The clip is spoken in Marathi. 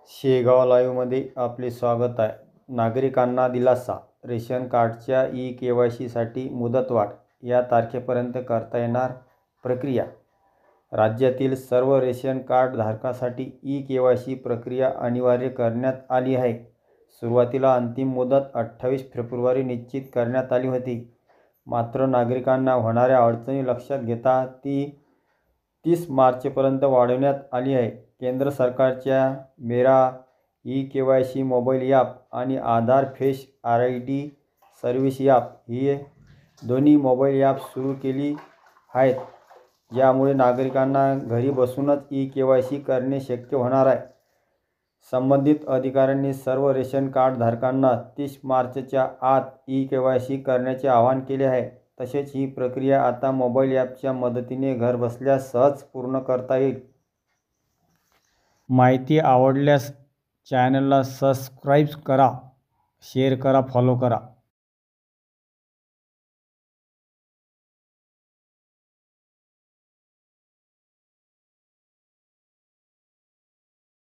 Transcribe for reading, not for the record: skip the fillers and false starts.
शेगाव लाईव्हमध्ये आपले स्वागत आहे. नागरिकांना दिलासा. रेशन कार्डच्या ई-केवायसीसाठी मुदतवाढ. या तारखेपर्यंत करता येणार प्रक्रिया. राज्यातील सर्व रेशन कार्ड धारकांसाठी ई-केवायसी प्रक्रिया अनिवार्य करण्यात आली आहे. सुरुवातीला अंतिम मुदत 28 फेब्रुवारी निश्चित करण्यात आली होती. मात्र नागरिकांना होणाऱ्या अडचणी लक्षात घेता ती 30 मार्चपर्यंत वाढवण्यात आली आहे. केंद्र सरकारच्या मेरा ई-केवायसी मोबाईल ॲप आणि आधार फेस आयडी सर्व्हिस ॲप ही दोन्ही मोबाईल ॲप सुरू केली आहेत, ज्यामुळे नागरिकांना घरी बसूनच ई-केवायसी करणे शक्य होणार आहे. संबंधित अधिकाऱ्यांनी सर्व रेशन कार्ड धारकांना 30 मार्चच्या आत ई-केवायसी करण्याचे आवाहन केले आहे. तसेच ही प्रक्रिया आता मोबाईल ॲपच्या मदतीने घरबसल्या सहज पूर्ण करता येईल. माहिती आवडल्यास चॅनलला सबस्क्राईब करा, शेअर करा, फॉलो करा.